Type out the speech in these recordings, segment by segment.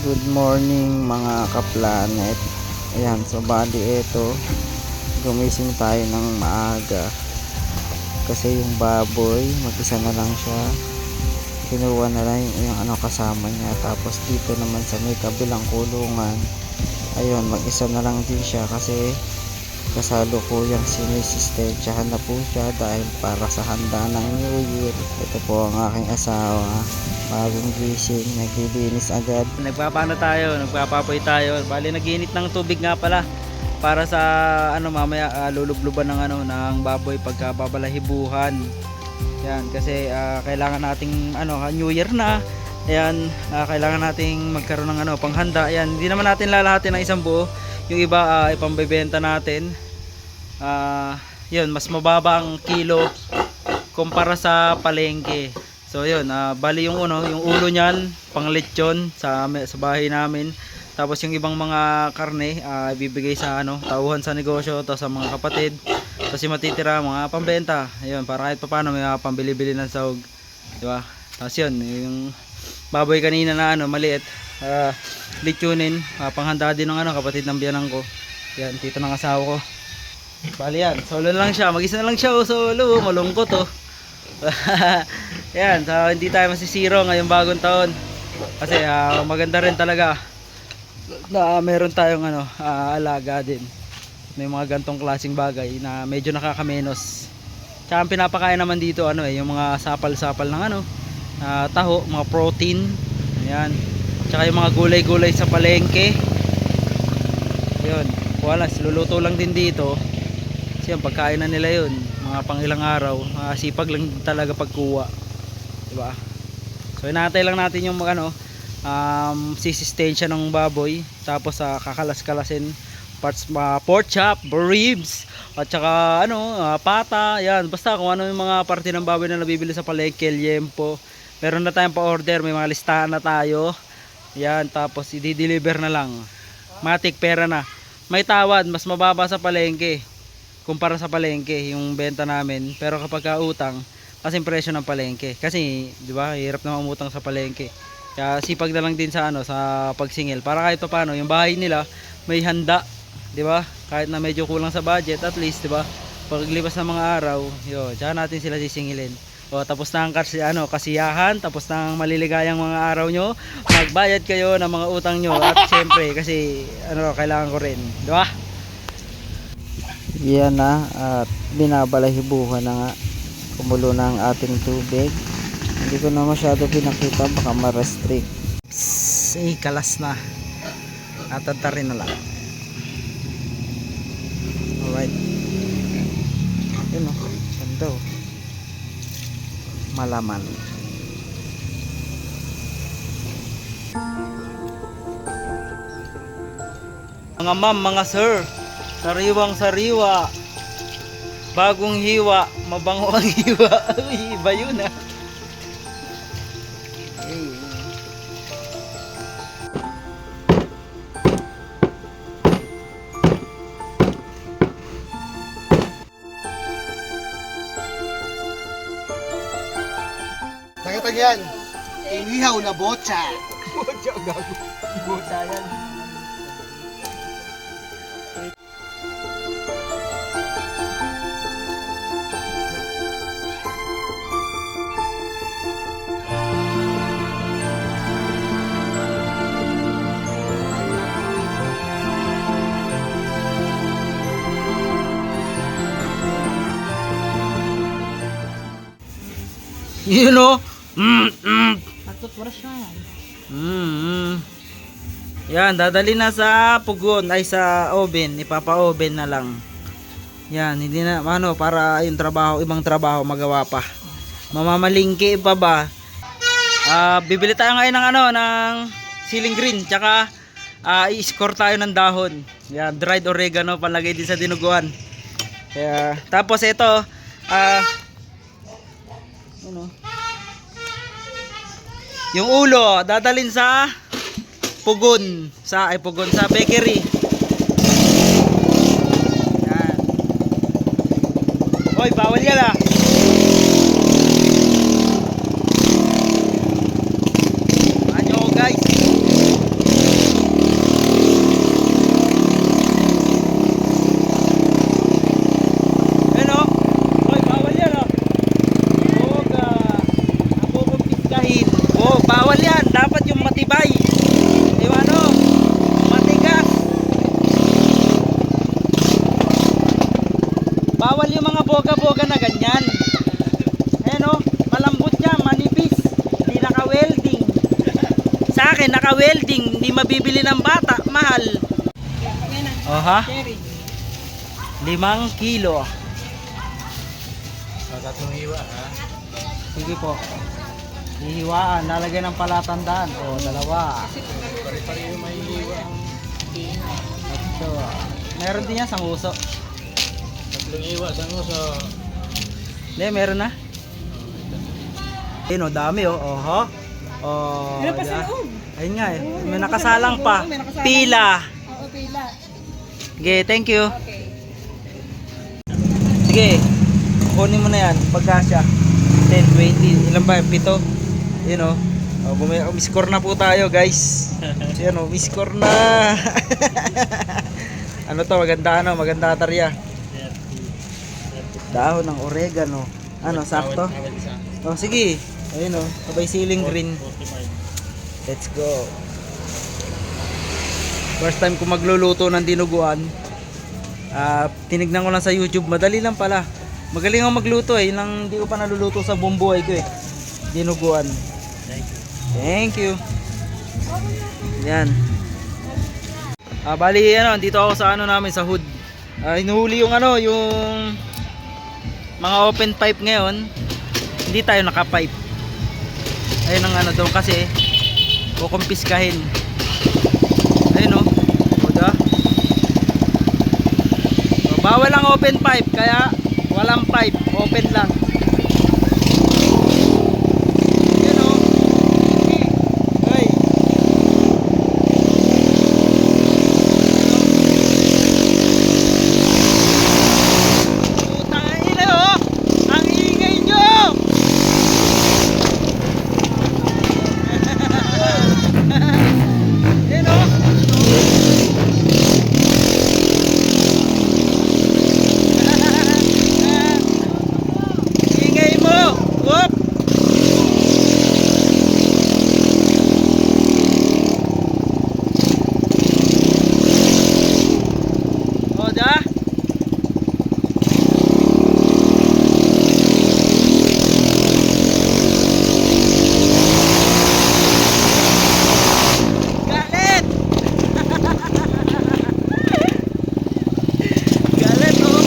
Good morning mga kaplanet. Ayan, so bali ito, gumising tayo ng maaga kasi yung baboy mag-isa na lang siya, kinuha na lang yung kasama niya. Tapos dito naman sa may kabilang kulungan, ayun, mag-isa na lang din siya kasi kasalukuyang sinisistensyahan na po siya dahil para sa handa ng New Year. Ito po ang aking asawa, bagong gising, naglilinis agad. Nagpapaano tayo, nagpapapoy tayo. Bali naginit ng tubig nga pala para sa mamaya lulubluban ng ng baboy pagka babalahibuhan. Yan kasi kailangan nating New Year na. Ayan, kailangan nating magkaroon ng panghanda. Ayan, hindi naman natin lalahatin ng isang buo. Yung iba ipambebenta natin. Yun, mas mababa ang kilo kumpara sa palengke. So yun, bali yung yung ulo niyan, pang lechon sa bahay namin. Tapos yung ibang mga karne, ibibigay sa tauhan sa negosyo to sa mga kapatid. Tapos yung matitira mga pambenta. Ayun, para kahit papaano may pambili-bili ng sahog, di ba? Tapos yun, yung baboy kanina na maliit, lechonin, panghanda din ng kapatid ng biyanan ko. Yan, tito ng asawa ko. Bali yan, solo na lang siya, mag-isa na lang siya, solo, malungkot oh. Yan, so hindi tayo masisiro ngayong bagong taon. Kasi maganda rin talaga na meron tayong alaga din. May mga gantong klaseng bagay na medyo nakakamenos. Tsaka ang pinapakain naman dito yung mga sapal-sapal ng taho, mga protein. Ayan. Tsaka yung mga gulay-gulay sa palengke. Yun, wala, luluto lang din dito. Kasi yung pagkain na nila yun, mga pang ilang araw, sipag lang talaga pagkuha, diba? So inatay lang natin yung sisistensya ng baboy. Tapos kakalas-kalasin parts, pork chop, ribs, at saka pata, yan, basta kung ano yung mga parte ng baboy na nabibili sa palengke, liempo. Meron na tayong pa-order, may mga listahan na tayo. Yan, tapos i-deliver na lang. Matik, pera na. May tawad, mas mababa sa palengke kumpara sa palengke yung benta namin. Pero kapag utang, kasi presyo ng palengke. Kasi, di ba, hirap na mamutang sa palengke. Kaya sipag na lang din sa sa pagsingil. Para kahit paano, yung bahay nila may handa, di ba? Kahit na medyo kulang sa budget, at least, di ba? Paglipas ng mga araw, yun, tsaka natin sila sisingilin. O, tapos na ang kasiyahan, tapos na ang maliligayang mga araw nyo. Magbayad kayo ng mga utang nyo. At syempre, kasi kailangan ko rin, di ba? Yan na, at binabalahibuhan na nga. Kumulo na ang ating tubig. Hindi ko na masyado pinakita, baka ma-restrict. Kalas na. Natantarin na lang. Alright. Yun o, ganda o. Malaman. Mga ma'am, mga sir, sariwang sariwa, bagong hiwa, mabango ang hiwa. Iba yun Nakita yan, inihaw na botsa. Botsa, gago. Botsa yan. You know? Pagtutbrush na yan. Yan, dadali na sa pugon, ay sa oven, ipapa-oven na lang. Yan, hindi na para yung trabaho, ibang trabaho magawa pa. Mamamalingki pa ba? Bibili tayo ngayon ng ceiling green, tsaka i-score tayo ng dahon. Yan, dried oregano palagay din sa dinuguan. Kaya tapos ito, yung ulo dadalhin sa pugon, sa bakery. Yan. Hoy, bawal yan ah. Ano guys? Ano? Hoy, bawal yan ah. Boga. Ako kong piskahin. Oh, bawal yan. Dapat yung matibay. Yung ano? Matigas. Bawal yung mga boga-boga na ganyan. Ayan o, malambot yan, manipis. Hindi naka-welding. Sa akin, naka-welding. Hindi mabibili ng bata, mahal. O ha? 5 kilo. Tatlong hiwa ha. Sige po. Hihiwaan, lalagyan ng palatandaan. O, 2. Pare-pareho may hiwa ang Ito. Meron din yan sa nguso. tatlong hiwa sa nguso. Hindi, meron na. Ayun o, dami o. Oho. Oh, Meron pa sa loob. ayun nga eh. May meron pa nakasalang sa pa. loob, may nakasalang. Pila. Oo, pila. Sige, thank you. Okay. Sige. Kunin mo na yan. Pagkasya. 10, 20. Ilan ba? 7. Yun o. Miss-score na po tayo guys. Yan o. Miss-score na. Ano to? Maganda tarya. Dahon ng oregano. Ano? Sakto? Oh, sige. Ayun o. Sabay siling green. Let's go. First time ko magluluto ng dinuguan. Tinignan ko lang sa YouTube. Madali lang pala. Magaling ako magluto eh. Yun lang hindi ko pa naluluto sa buong buhay ko eh. Dinuguan. Thank you. Yan. Bali ano, dito ako sa ano namin sa hood. Hinuhuli yung ano, yung mga open pipe ngayon. Hindi tayo naka-pipe. Ayun ang ano doon kasi kukumpiskahin. Ayun oh. Oda. So, bawal ang open pipe kaya walang pipe, open lang. Ayun oh. Ay. Putang ina oh. Ang ingay nyo. Ayun oh. Ingay mo. Whoop. Oda. Galit. Galit oh.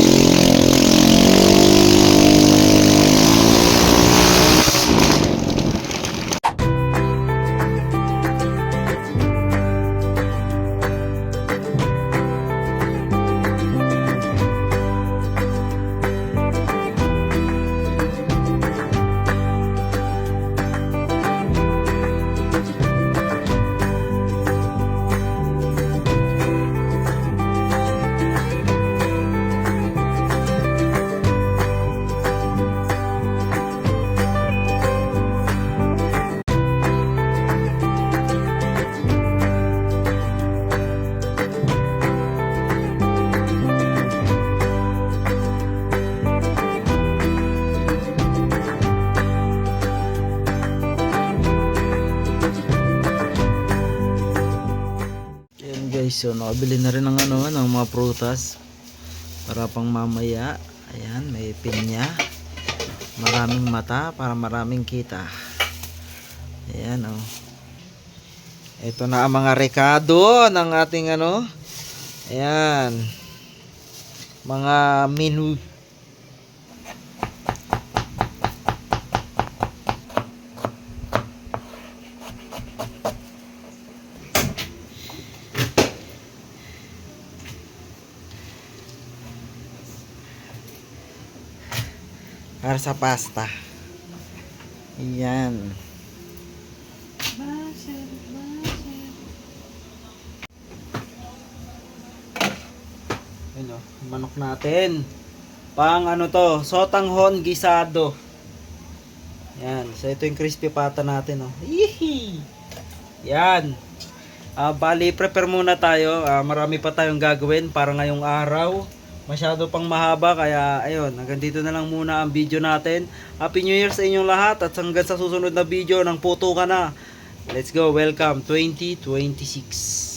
Ayan guys, so nakabili na rin ng ano, ng mga prutas para pang mamaya. Ayan, may pinya. Maraming mata para maraming kita. Ayan oh. Ito na ang mga rekado ng ating ano. Ayan. Mga menu. Para sa pasta. Ayan. Ayun o, manok natin. Pang ano to, sotanghon gisado. Yan. So ito yung crispy pata natin, oh. Yee! Yan. Bali, prepare muna tayo. Marami pa tayong gagawin para ngayong araw. Masyado pang mahaba, kaya ayun, hanggang dito na lang muna ang video natin. Happy New Year sa inyong lahat at hanggang sa susunod na video ng puto ka na. Let's go, welcome 2026.